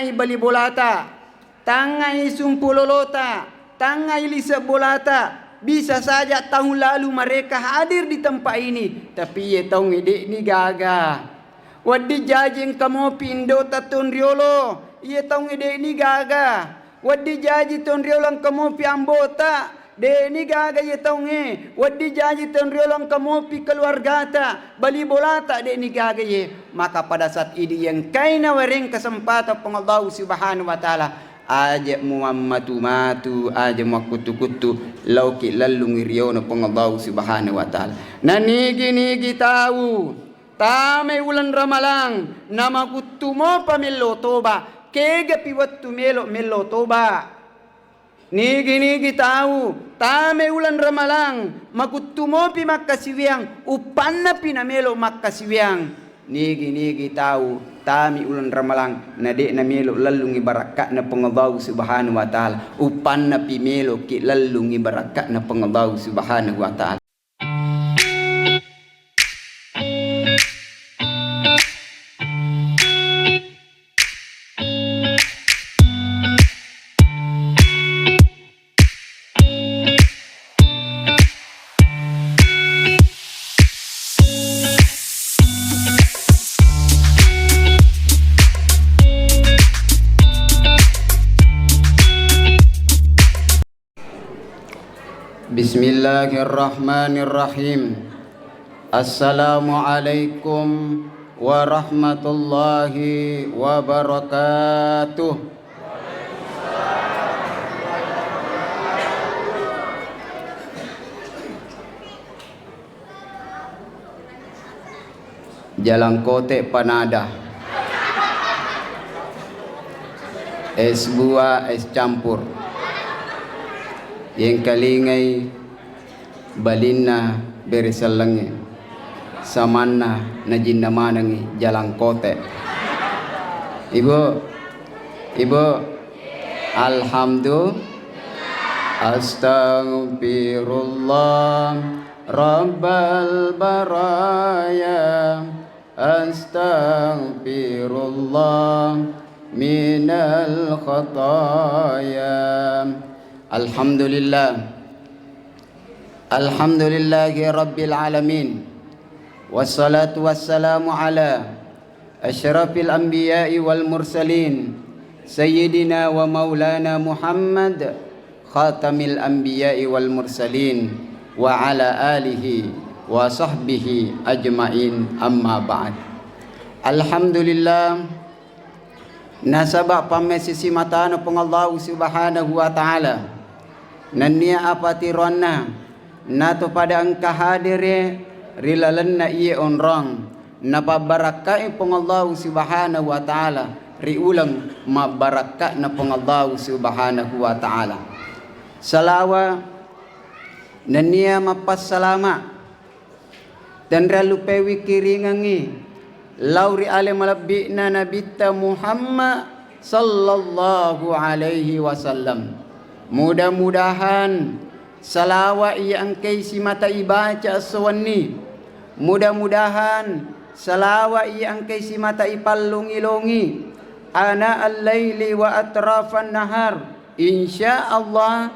tangai bali bolata, tangai sumpulolota, tangai lisa bolata. Bisa saja tahun lalu mereka hadir di tempat ini, tapi ye tahun ini ni gagal. Wadi jajing kamu pindo tatun riolo, ye tahun ini gagal. Wadi jaji tahun riolo kamu pi ambota, de ni gagal ye tahun ini. Wadi jaji tahun riolo kamu pi keluarga ta, bali bolata de ni gagal ye. Maka pada saat ini yang kaina waring kesempatan pengallahu subhanahu wa ta'ala. Aja matu aja makutu-kutu lauki lalungi riyono pengallahu subhanahu wa ta'ala. Na nigi tahu tame ulan ramalang nama kutumo pamelo toba kega piwattu melo toba. Nigi tahu tame ulan ramalang makutumo pi makasiwiang upanna pinamelo makasiwiang. Nigi tahu tami ulan ramalang nade na melo lalungi barakat na pengallahu subhanahu wa ta'ala upan na pimelo ki lalungi barakat na pengallahu subhanahu wa ta'ala. Bismillahirrahmanirrahim. Assalamualaikum warahmatullahi wabarakatuh. Jalan kote panada, es buah es campur, yang kalingai balinna berisalangi samanna najinna manangi jalan kote. Ibu alhamdulillah astaghfirullah rabbal baraya astaghfirullah minal khataya. Alhamdulillahi rabbil alamin. Wassalatu wassalamu ala asyrafil anbiya'i wal mursalin sayyidina wa maulana Muhammad khatamil anbiya'i wal mursalin wa ala alihi wa sahbihi ajma'in, amma ba'd. Alhamdulillah nasabak pamesisi matana pengallahu subhanahu wa ta'ala nania apati ronna nato pada angka hadire rilalanna iye onrong napa barakai pengallahu subhanahu wa ta'ala riulang mabarakah na pengallahu subhanahu wa ta'ala. Salawa nania mapas salama dan ralupewi kiringangi lauri ale malabbi na nabita Muhammad sallallahu alaihi wasallam. Mudah-mudahan salawa ia angkai si mata ibaca aswani. Mudah-mudahan salawa ia angkai si mata ipallungi-lungi ana al-laili wa atrafan nahar. Insyaallah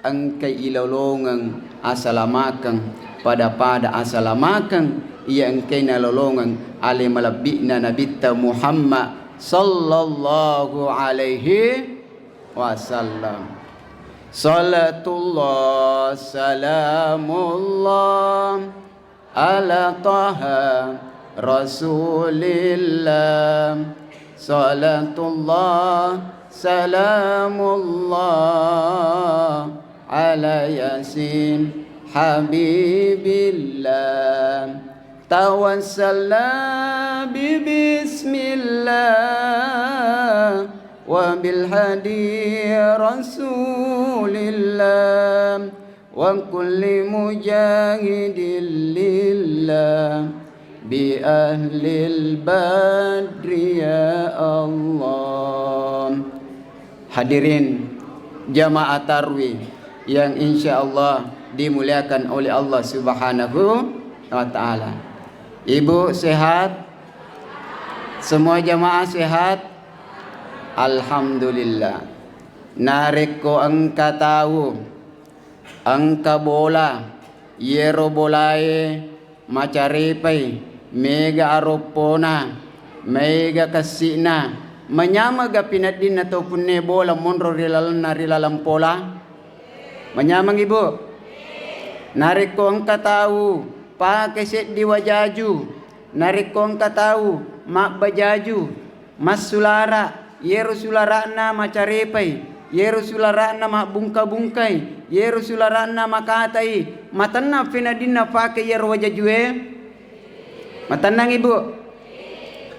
angkai ilolongang asalamakan pada asalamakan ia angkai nalolongang ale malabbi na nabita Muhammad sallallahu alaihi wasallam. Salatullah salamullah ala taha rasulillah. Salatullah salamullah ala yasin habibillah. Tawassalna bismillah wa bil hadi rasulillah wa kulli mujahidin lillah bi ahlil badri ya Allah. Hadirin jamaah tarwih yang insyaallah dimuliakan oleh Allah subhanahu wa ta'ala. Ibu sehat? Semua jamaah sehat? Alhamdulillah. Nareko angka tahu, angka bola, yero bolae, macarepai, mega aropona, mega kasina, menyamaga pinadin ataupun ne bola monro rilalam pola, menyamang ibu. Nareko angka tahu, pakai set di wajaju, nareko angka tahu, mak bajaju, mas sulara, yero sulara na macarepai. Yeru sularana mak bungka-bungkai, yeru sularana makatai, matanna finadina pakai yeru wajajue, matanang ibu,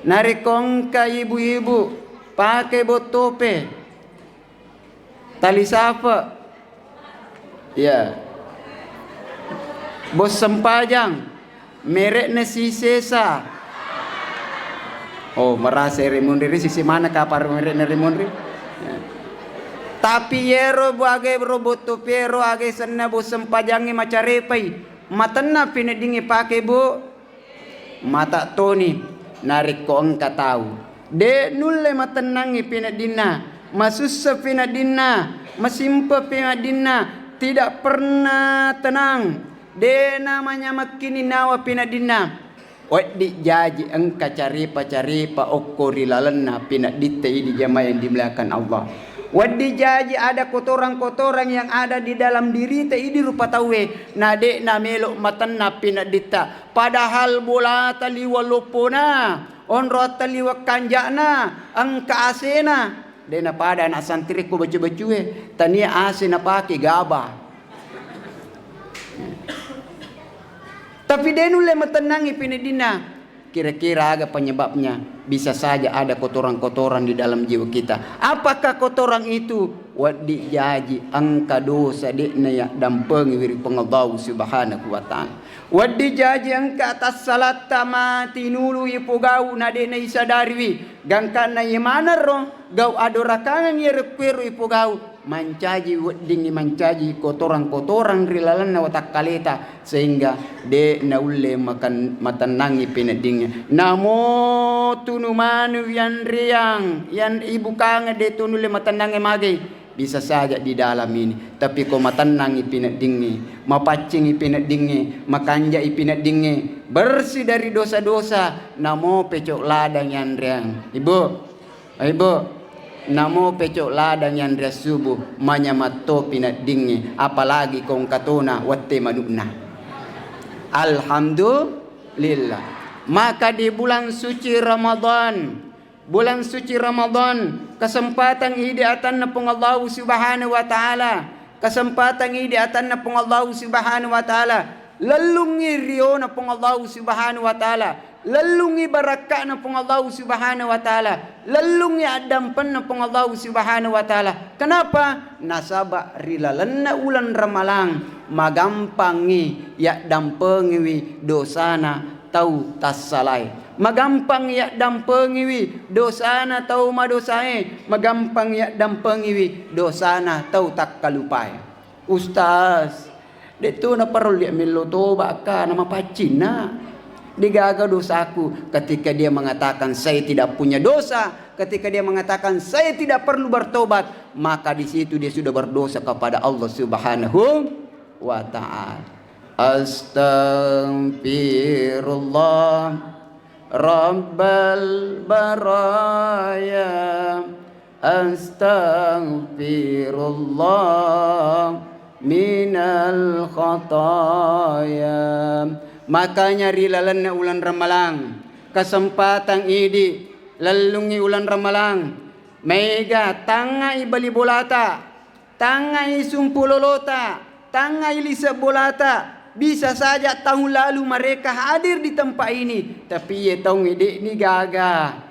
narikongka ibu-ibu, pakai botope, tali sapa, ya, bos sempajang, merek nasi sesa, oh merasa remundiri sisi mana kapar merek remundiri. Tapi yero bagai robot tu pero age sana bu sempajangi macarepai matana pinedingi pakai bu mata toni narik ko angka tahu de nulle matenangi pinedina masussa pinedina masimpa pinedina tidak pernah tenang de namanya makini nawa pinedina di jaji angka caripa okori lalenna pinedite di jamaah yang dimuliakan Allah. Wadi jaji ada kotoran-kotoran yang ada di dalam diri te idi rupa tawe nade na melok matanna pinadita padahal bola taliwa lopona onro taliwa kanjana angka asena dena pada anak santri ko bacu-bacue tania asena pake gaba tapi denule matanangi pinadina kira-kira aga penyebabnya bisa saja ada kotoran-kotoran di dalam jiwa kita. Apakah kotoran itu? Wadi jaji angka dosa dekna ya dampengi wiri pengadau subhanahu wa ta'ala. Wadi jaji angka atas salat tamati nulu ipugau na dekna isadarwi. Gangkana yemana ro gau adorakangan yerekweru ipugau. Mancaji wadingi mancaji kotoran-kotoran rilalana watak kaleta sehingga de naulle makan matanangi pinadingnya namo tunu manu yan riang yan ibu kanga de tunule matanangi mage bisa saja di dalam ini tapi ko matanangi pinadingi mapacingi pinadingi makanja pinadingi bersih dari dosa-dosa namo pecok ladang yan riang ibu namo pecok ladang yang dia subuh manyamato pinadingi apalagi kong katona watte manuna alhamdulillah maka di bulan suci Ramadan kesempatan hidiatan na pong Allah subhanahu wa ta'ala kesempatan hidiatan na pong Allah subhanahu wa ta'ala lalungi rio na pong Allah subhanahu wa ta'ala lalungi barakah na pong Allah subhanahu wa ta'ala lalungi adampan na pong Allah subhanahu wa ta'ala kenapa? Nasaba rilalan na ulan ramalang magampangi ya dampengiwi dosana tau tasalay magampang ya dampengiwi dosana tau madosae magampang ya dampengiwi dosana tau tak kalupay ustaz dito na parol ya miloto baka nama pacina digaga dosaku ketika dia mengatakan saya tidak punya dosa ketika dia mengatakan saya tidak perlu bertobat maka di situ dia sudah berdosa kepada Allah subhanahu wa ta'ala astaghfirullah rabbal baraya astaghfirullah minal khataya. Makanya rilalan na ulan ramalang kesempatan idi lalungi ulan ramalang mega tangai balibolata tangai sumpulolota tangai lisa bolata bisa saja tahun lalu mereka hadir di tempat ini tapi ye tahun ini gagal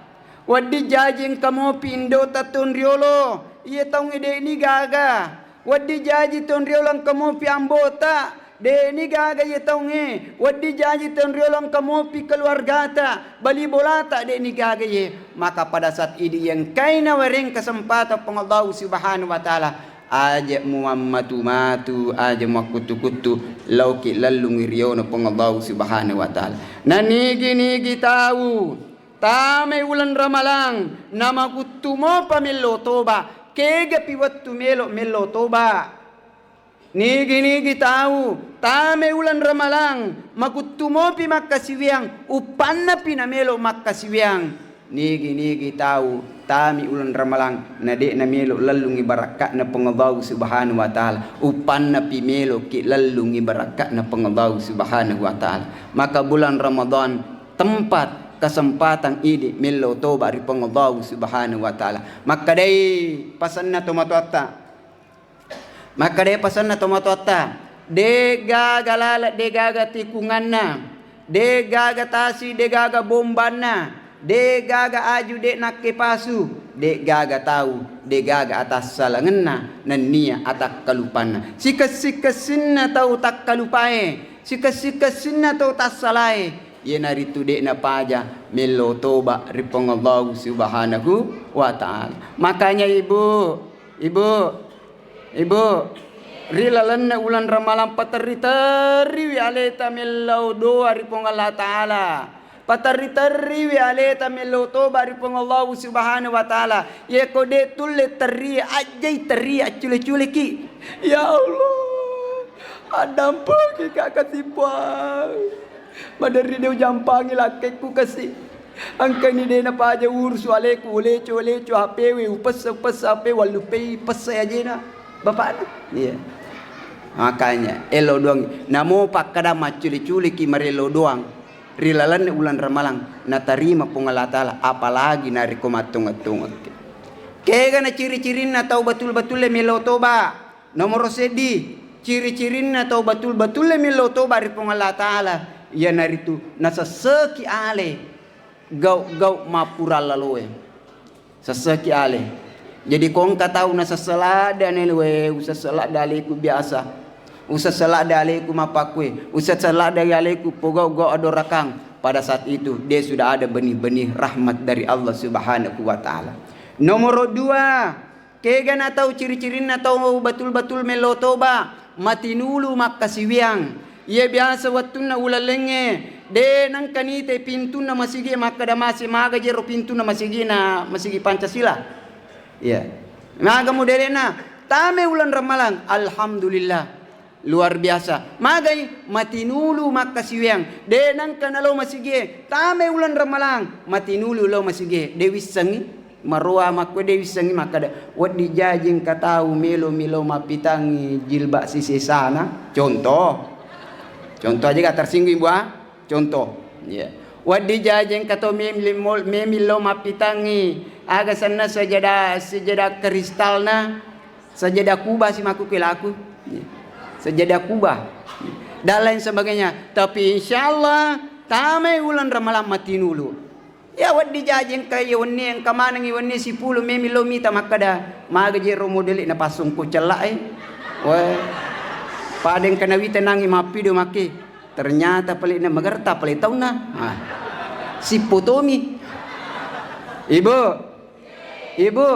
wadi jajing kamu pindo tatun riolo ye tahun ini gagal wadi jaji ton riolo kamu pi ambota Deni gaga ye taunge wadi janji ton riolong kamu pi keluarga ta bali bolata deni gaga ye maka pada saat ini yang kaina wereng kesempatan pengallahu subhanahu wa taala aja muammatu matu aja makutu lauki lalungi riono pengallahu subhanahu wa taala na nigi tahu tame ulan ramalang nama kutumo pamelo toba kega piwattu melo toba nigi tahu tame ulan ramalang makutumo pi makasiwiang upanna pinamelo makasiwiang nigi tahu tami ulan ramalang nade na melo lalungi barakat na pengabaw subhanahu wa ta'ala upanna pi melo ki lalungi barakat na pengabaw subhanahu wa ta'ala. Maka bulan Ramadan tempat kesempatan ini melo toba ri pengabaw subhanahu wa ta'ala. Maka dai pasan na tomatoata de gaga lalat de gaga tikunganna de gaga tasi de gaga bombanna de gaga aju de nakke pasu de gaga tahu de gaga atas salangenna nania atak kalupanna sikas-sikasinna tau tak kalupae sikas-sikasinna tau tas salae ye nari tu de na paja melo toba ri pengallahu subhanahu wa ta'ala. Makanya ibu rilalanna ulan ramalan patari wi aleta melo doa ri pengallahu ta'ala patari wi aleta melo toba ri pengallahu subhanahu wa ta'ala ye kode tulle tari ajai tari acule-cule ki ya Allah adam pagi kakak tipuang madari deu jampangi lakeku kasih angka ni de na paja ursu aleku leco hapewe upas ape walupe pas aja na bapak iya makanya elo doang namo pakada maculi-culi ki marelo doang rilalan ulan ramalang na tarima pungalatala apalagi nari komatung-atung kega na ciri-cirin na tau betul-betul melo toba nomor sedi ciri-cirin na tau betul-betul melo toba ri pungalatala ya nari tu nasa seki ale gau mapura laloe seseki ale jadi kong katau nasa selada nelwe usa selada aleku biasa usah selada aleku mapakwe usah selada aleku pogau adorakang. Pada saat itu dia sudah ada benih-benih rahmat dari Allah subhanahu wa ta'ala. Nomor 2 kega na tahu ciri-cirin na tahu betul-betul melo toba matinulu makasiwiang ia biasa watun na ulalenge de nang kanite pintu na masigi makada masih maga jero pintu na masigi Pancasila ya maga modelena tame ulan ramalang alhamdulillah luar biasa magai matinulu makasiwiang de nang kanalo masige tame ulan ramalang matinulu lo masige dewi sangi marua makwe dewi sangi makada wadi jajing katau melo mapitangi jilba sisi sana contoh aja gak tersinggung buah contoh ya wadi jajing katau melo mapitangi aga sana sejadah kristalna sejadah kubah si maku kelaku ya. Sejadah kubah dan lain sebagainya. Tapi insyaallah tame ulan ramalan matinulu ya wadi jajeng kaya wani yang kamanang wani 10 memilo mita makada magajero modeli na pasung ko celak wah padeng kanawi tenangi mapido maki ternyata pelik na magerta pelik tahu na si potomi ibu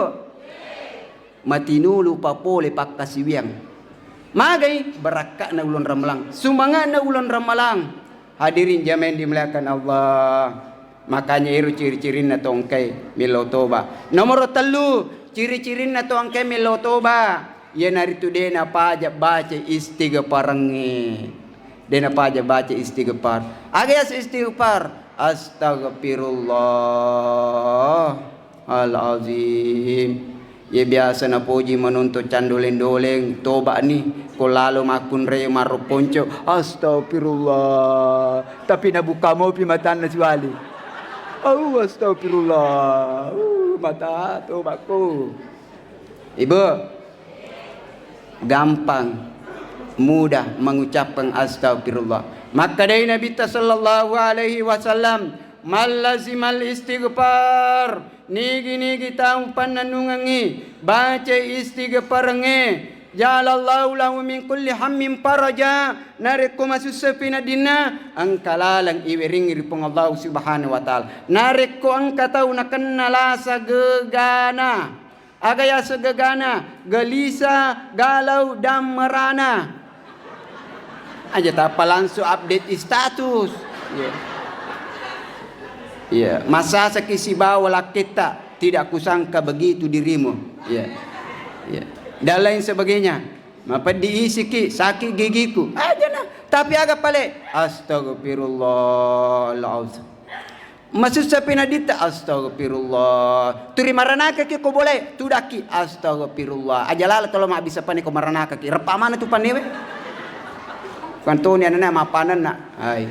matinulu papole pakkasiwiang magai berakat na ulan ramalang sumbangan na ulan ramalang hadirin jamaah dimuliakan Allah. Makanya iru ciri-cirin na tongkai melo toba nomor 3 ciri-cirin na tongkai melo toba ya naritu dena paja baca istighfar agas istighfar astagfirullahalazim ya biasa na puji menuntut candoleng-doleng toba nih ko lalu makun re maro ponco astagfirullah tapi na buka mau pi mata na siwali astagfirullah mata tobaku ibu gampang mudah mengucapkan astagfirullah. Maka dari Nabi sallallahu alaihi wasallam malazimal istighfar nigi tahu pananungangi baca istighfar nge jalallahu lahu min kulli hammin faraja nareko masuk sepina dina angkalalang iwering ripong Allah subhanahu wa ta'ala nareko angka tahu nakenala sagegana agaya sagegana gelisah galau dan merana aja tak langsung update status yeah. Ya, masa sekisi bawa kita tidak kusangka begitu dirimu. Ya, ya. Dan lain sebagainya. Apa diisi ki sakit gigiku. Aja nah. Tapi agak pale. Astagfirullahaladzim. Maksud saya penadita astagfirullah. Turi maranaka ki ko boleh. Tudaki astagfirullah. Aja lala kalau mak bisa pani ko maranaka ki. Repa mana tu panewe? Kantoni anana mapanan nak. Hai.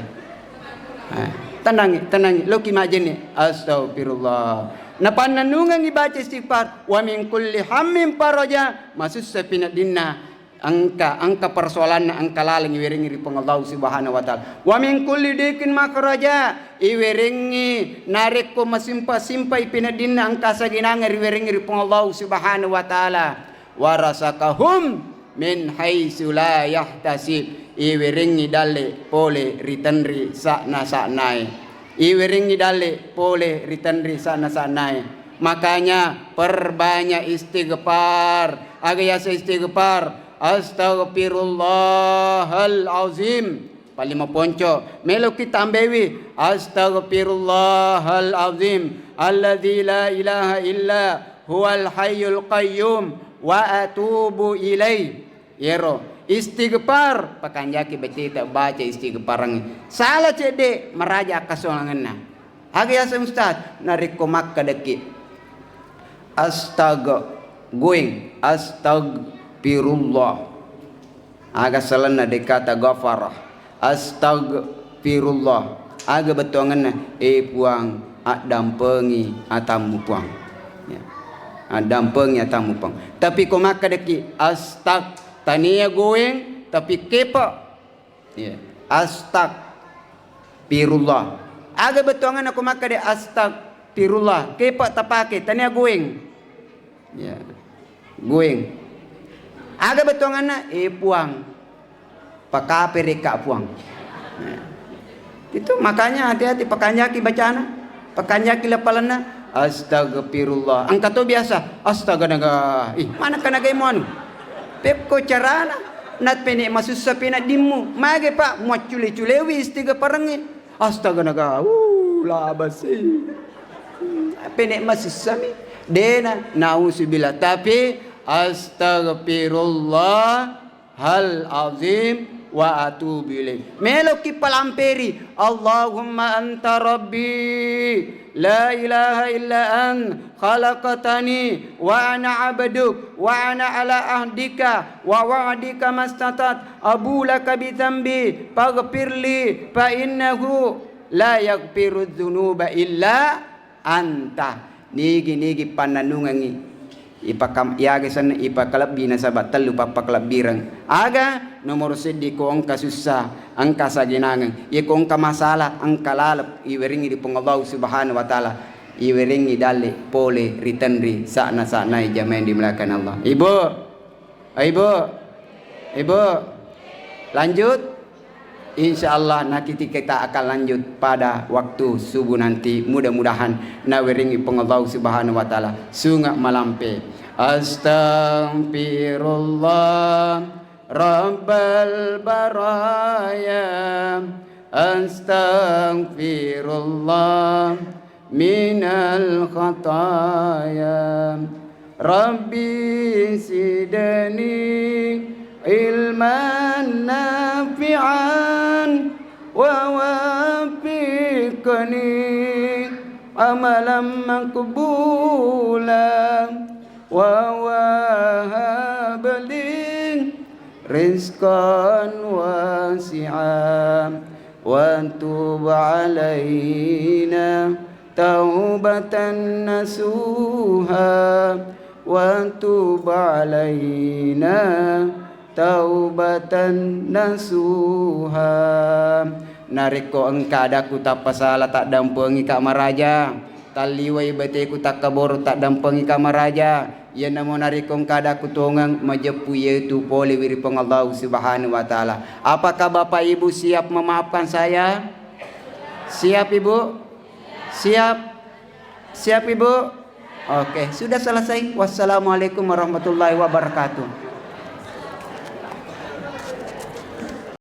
Tenangi. Loki majene astagfirullah. Napan nanungang ibaca istighfar. Wa min kulli hammin faraja. Maksud saya penadina. Angka persoalan angka lalang iweringi ri Allah Subhanahu wa taala. Wa min kulli dikin makhraja iweringi narik ko masimpa ipinadinna angka saginanga iweringi ri Allah Subhanahu wa taala. Warasakahum min haitsu la yahtasib iweringi dalle pole ritanri sakna-saknae. Iweringi dalle pole ritanri sakna-saknae. Makanya perbanyak istighfar. Agak istighfar. Astaghfirullahalazim. Palima ponco melo kita ambewi astaghfirullahalazim alladzi la ilaha illa huwal hayyul qayyum wa atubu ilai. Yero istighfar pakanjaki betita baca istighfarang salah cede meraja kasolanganna hagaya ustaz nariko makka deki astagfirullah aga salana dekata ghafarah astagfirullah aga betonganna puang adampengi atamu puang ya adampengi atamu puang tapi ko maka deki astag tania goeng tapi kepa ya astagfirullah aga betonganna ko maka de astagfirullah kepa tapake tania goeng ya goeng aga betonganna puang pakape reka puang nah, itu makanya hati-hati pakanjaki bacana pakanjaki lapalana astagfirullah angka to biasa astaga naga mana kana gaimon pepko carana nat pene masussa pena dimmu mage pak mo cule-culewi istighfarangi astaga naga labasi pene masussa mi dena nauzubillah tapi astaghfirullahalazim wa atubu ilaih. Melo ki palamperi Allahumma anta rabbi la ilaha illa an khalaqtani wa ana abduk wa ana ala ahdika wa wa'dika mastatat abu laka bi dhanbi faghfirli fa innahu la yaghfiru dzunuba illa anta. Nigi pananungangi ipakam iaga sana ipakalabbi na sabat telu papakalabirang aga nomor seddi ko angka susah angka saginangan iko angka masalah angka lalap iweringi di Allah Subhanahu wa taala iweringi dale pole ritanri sakna jamain dimulakan Allah. Ibu lanjut insyaallah nanti kita akan lanjut pada waktu subuh nanti mudah-mudahan naweringi Allah Subhanahu wa taala sunga malampe astaghfirullah rabbal baraya astaghfirullah minal khataya rabbi sidani ilman nafi'an wa wafiqni amalan maqbulan wa wahabli rizqan wasi'an wa tub alaina taubatan nasuha wa tub alaina taubatan nasuha. Nariko engka adaku tak pasala tak dampengi kak maraja taliwai bateku tak kabor tak dampengi kak maraja ya namo nariko engka adaku tongang majepu yaitu poli wiri Allah Subhanahu wa taala. Apakah Bapak Ibu siap memaafkan saya? Siap Ibu? Siap Ibu? Oke, sudah selesai. Wassalamualaikum warahmatullahi wabarakatuh.